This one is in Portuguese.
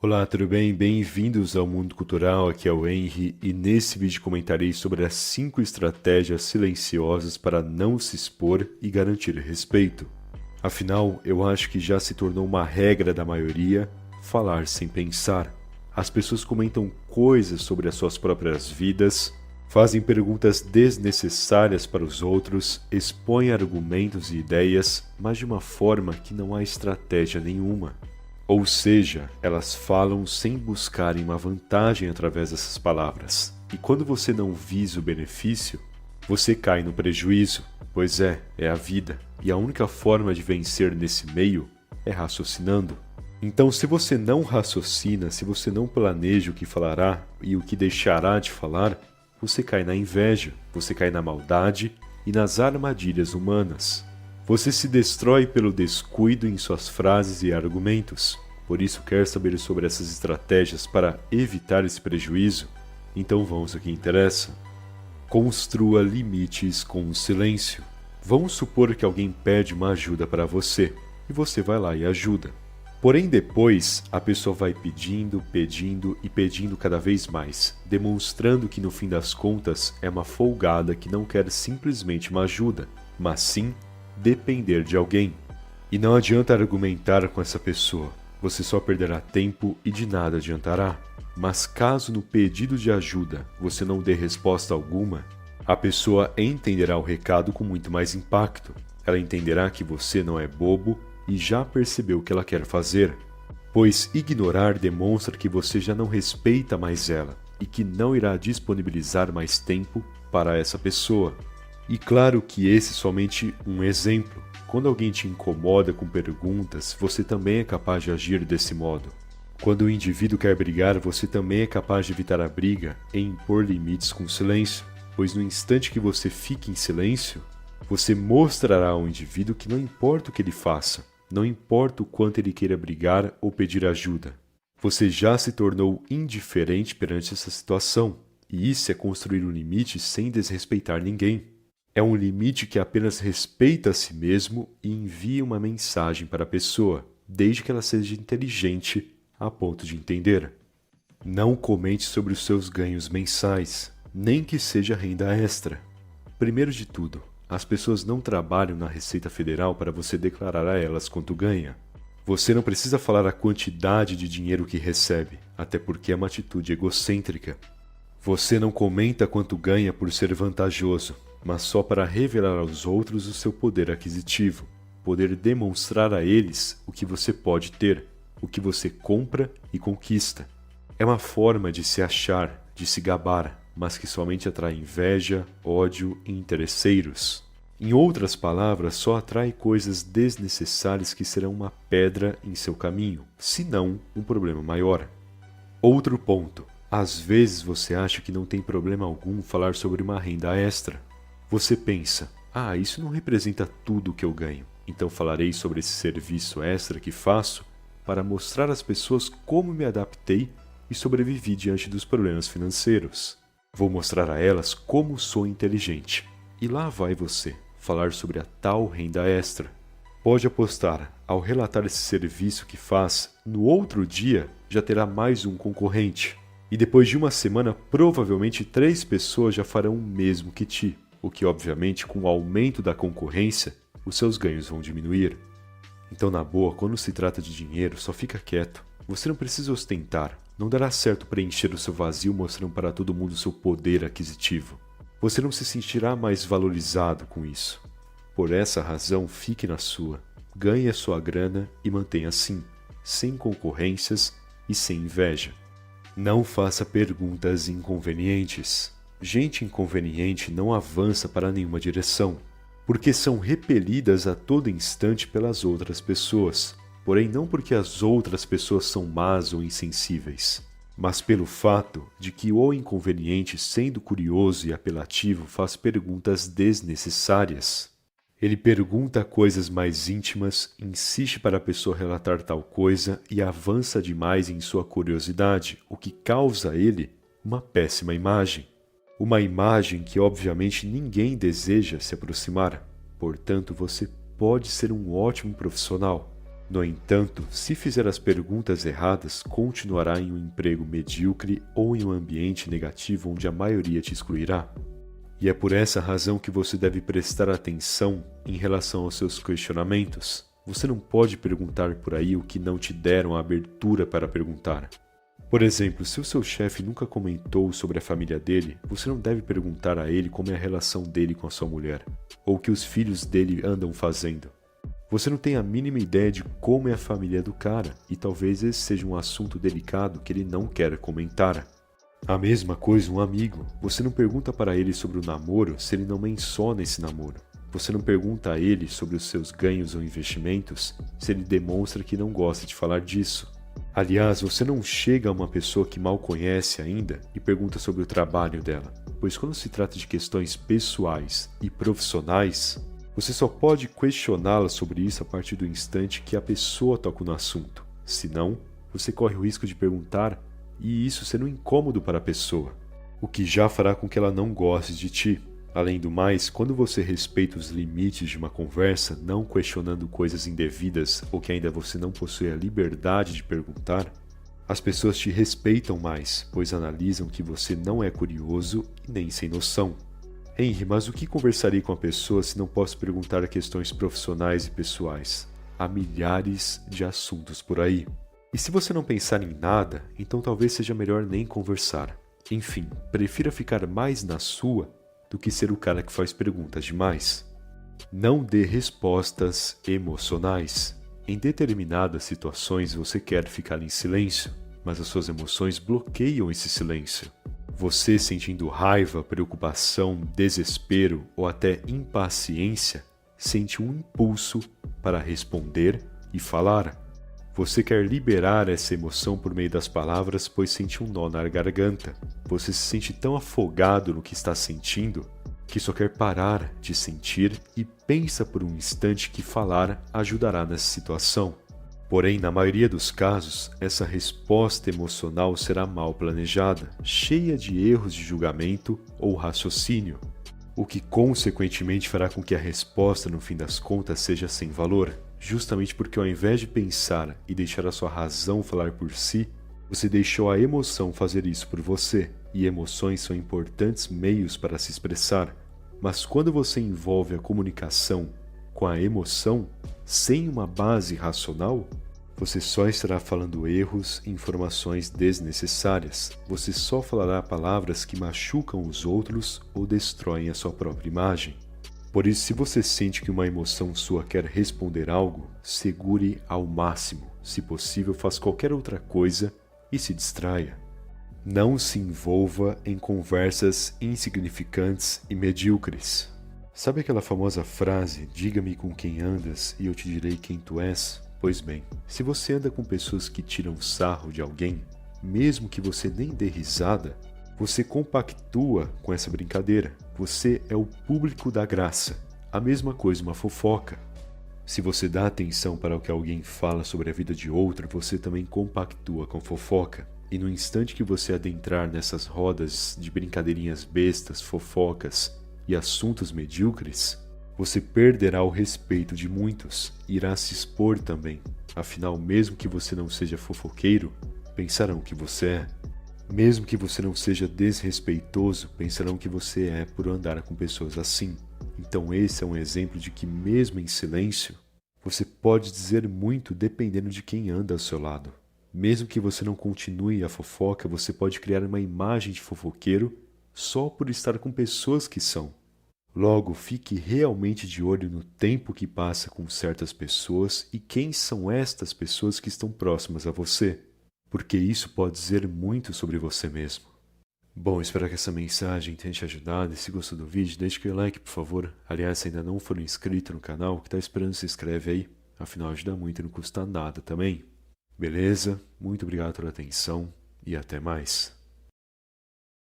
Olá, tudo bem? Bem-vindos ao Mundo Cultural, aqui é o Henry e nesse vídeo comentarei sobre as 5 estratégias silenciosas para não se expor e garantir respeito. Afinal, eu acho que já se tornou uma regra da maioria falar sem pensar. As pessoas comentam coisas sobre as suas próprias vidas, fazem perguntas desnecessárias para os outros, expõem argumentos e ideias, mas de uma forma que não há estratégia nenhuma. Ou seja, elas falam sem buscarem uma vantagem através dessas palavras. E quando você não visa o benefício, você cai no prejuízo. Pois é a vida. E a única forma de vencer nesse meio é raciocinando. Então, se você não raciocina, se você não planeja o que falará e o que deixará de falar, você cai na inveja, você cai na maldade e nas armadilhas humanas. Você se destrói pelo descuido em suas frases e argumentos. Por isso, quer saber sobre essas estratégias para evitar esse prejuízo? Então vamos ao que interessa. Construa limites com o silêncio. Vamos supor que alguém pede uma ajuda para você e você vai lá e ajuda. Porém, depois, a pessoa vai pedindo e pedindo cada vez mais, demonstrando que no fim das contas é uma folgada que não quer simplesmente uma ajuda, mas sim depender de alguém. E não adianta argumentar com essa pessoa, você só perderá tempo e de nada adiantará. Mas caso no pedido de ajuda você não dê resposta alguma, a pessoa entenderá o recado com muito mais impacto. Ela entenderá que você não é bobo e já percebeu o que ela quer fazer. Pois ignorar demonstra que você já não respeita mais ela e que não irá disponibilizar mais tempo para essa pessoa. E claro que esse é somente um exemplo. Quando alguém te incomoda com perguntas, você também é capaz de agir desse modo. Quando o indivíduo quer brigar, você também é capaz de evitar a briga e impor limites com silêncio, pois no instante que você fique em silêncio, você mostrará ao indivíduo que não importa o que ele faça, não importa o quanto ele queira brigar ou pedir ajuda. Você já se tornou indiferente perante essa situação, e isso é construir um limite sem desrespeitar ninguém. É um limite que apenas respeita a si mesmo e envia uma mensagem para a pessoa, desde que ela seja inteligente a ponto de entender. Não comente sobre os seus ganhos mensais, nem que seja renda extra. Primeiro de tudo, as pessoas não trabalham na Receita Federal para você declarar a elas quanto ganha. Você não precisa falar a quantidade de dinheiro que recebe, até porque é uma atitude egocêntrica. Você não comenta quanto ganha por ser vantajoso, mas só para revelar aos outros o seu poder aquisitivo, poder demonstrar a eles o que você pode ter, o que você compra e conquista. É uma forma de se achar, de se gabar, mas que somente atrai inveja, ódio e interesseiros. Em outras palavras, só atrai coisas desnecessárias que serão uma pedra em seu caminho, se não um problema maior. Outro ponto. Às vezes você acha que não tem problema algum falar sobre uma renda extra. Você pensa, isso não representa tudo o que eu ganho, então falarei sobre esse serviço extra que faço para mostrar às pessoas como me adaptei e sobrevivi diante dos problemas financeiros. Vou mostrar a elas como sou inteligente. E lá vai você, falar sobre a tal renda extra. Pode apostar, ao relatar esse serviço que faz, no outro dia já terá mais um concorrente. E depois de uma semana, provavelmente 3 pessoas já farão o mesmo que ti. O que, obviamente, com o aumento da concorrência, os seus ganhos vão diminuir. Então, na boa, quando se trata de dinheiro, só fica quieto. Você não precisa ostentar. Não dará certo preencher o seu vazio mostrando para todo mundo o seu poder aquisitivo. Você não se sentirá mais valorizado com isso. Por essa razão, fique na sua. Ganhe a sua grana e mantenha assim, sem concorrências e sem inveja. Não faça perguntas inconvenientes. Gente inconveniente não avança para nenhuma direção, porque são repelidas a todo instante pelas outras pessoas, porém não porque as outras pessoas são más ou insensíveis, mas pelo fato de que o inconveniente, sendo curioso e apelativo, faz perguntas desnecessárias. Ele pergunta coisas mais íntimas, insiste para a pessoa relatar tal coisa e avança demais em sua curiosidade, o que causa a ele uma péssima imagem. Uma imagem que obviamente ninguém deseja se aproximar. Portanto, você pode ser um ótimo profissional, No entanto, se fizer as perguntas erradas, continuará em um emprego medíocre ou em um ambiente negativo onde a maioria te excluirá. E é por essa razão que você deve prestar atenção em relação aos seus questionamentos. Você não pode perguntar por aí o que não te deram a abertura para perguntar. Por exemplo, se o seu chefe nunca comentou sobre a família dele, você não deve perguntar a ele como é a relação dele com a sua mulher, ou o que os filhos dele andam fazendo. Você não tem a mínima ideia de como é a família do cara, e talvez esse seja um assunto delicado que ele não quer comentar. A mesma coisa um amigo. Você não pergunta para ele sobre o namoro se ele não menciona esse namoro. Você não pergunta a ele sobre os seus ganhos ou investimentos se ele demonstra que não gosta de falar disso. Aliás, você não chega a uma pessoa que mal conhece ainda e pergunta sobre o trabalho dela, pois quando se trata de questões pessoais e profissionais, você só pode questioná-la sobre isso a partir do instante que a pessoa toca no assunto. Senão, você corre o risco de perguntar e isso ser um incômodo para a pessoa, o que já fará com que ela não goste de ti. Além do mais, quando você respeita os limites de uma conversa, não questionando coisas indevidas ou que ainda você não possui a liberdade de perguntar, as pessoas te respeitam mais, pois analisam que você não é curioso e nem sem noção. Henry, mas o que conversarei com a pessoa se não posso perguntar questões profissionais e pessoais? Há milhares de assuntos por aí. E se você não pensar em nada, então talvez seja melhor nem conversar. Enfim, prefira ficar mais na sua do que ser o cara que faz perguntas demais. Não dê respostas emocionais. Em determinadas situações você quer ficar em silêncio, mas as suas emoções bloqueiam esse silêncio. Você sentindo raiva, preocupação, desespero ou até impaciência, sente um impulso para responder e falar. Você quer liberar essa emoção por meio das palavras, pois sente um nó na garganta. Você se sente tão afogado no que está sentindo que só quer parar de sentir e pensa por um instante que falar ajudará nessa situação. Porém, na maioria dos casos, essa resposta emocional será mal planejada, cheia de erros de julgamento ou raciocínio, o que consequentemente fará com que a resposta, no fim das contas, seja sem valor. Justamente porque ao invés de pensar e deixar a sua razão falar por si, você deixou a emoção fazer isso por você, e emoções são importantes meios para se expressar. Mas quando você envolve a comunicação com a emoção, sem uma base racional, você só estará falando erros e informações desnecessárias. Você só falará palavras que machucam os outros ou destroem a sua própria imagem. Por isso, se você sente que uma emoção sua quer responder algo, segure ao máximo. Se possível, faça qualquer outra coisa e se distraia. Não se envolva em conversas insignificantes e medíocres. Sabe aquela famosa frase, diga-me com quem andas e eu te direi quem tu és? Pois bem, se você anda com pessoas que tiram sarro de alguém, mesmo que você nem dê risada, você compactua com essa brincadeira. Você é o público da graça. A mesma coisa uma fofoca. Se você dá atenção para o que alguém fala sobre a vida de outro, você também compactua com fofoca. E no instante que você adentrar nessas rodas de brincadeirinhas bestas, fofocas e assuntos medíocres, você perderá o respeito de muitos e irá se expor também. Afinal, mesmo que você não seja fofoqueiro, pensarão que você é. Mesmo que você não seja desrespeitoso, pensarão que você é por andar com pessoas assim. Então esse é um exemplo de que mesmo em silêncio, você pode dizer muito dependendo de quem anda ao seu lado. Mesmo que você não continue a fofoca, você pode criar uma imagem de fofoqueiro só por estar com pessoas que são. Logo, fique realmente de olho no tempo que passa com certas pessoas e quem são estas pessoas que estão próximas a você, porque isso pode dizer muito sobre você mesmo. Bom, espero que essa mensagem tenha te ajudado e se gostou do vídeo, deixe aquele like, por favor. Aliás, se ainda não for inscrito no canal, que está esperando, se inscreve aí, afinal ajuda muito e não custa nada também. Beleza? Muito obrigado pela atenção e até mais.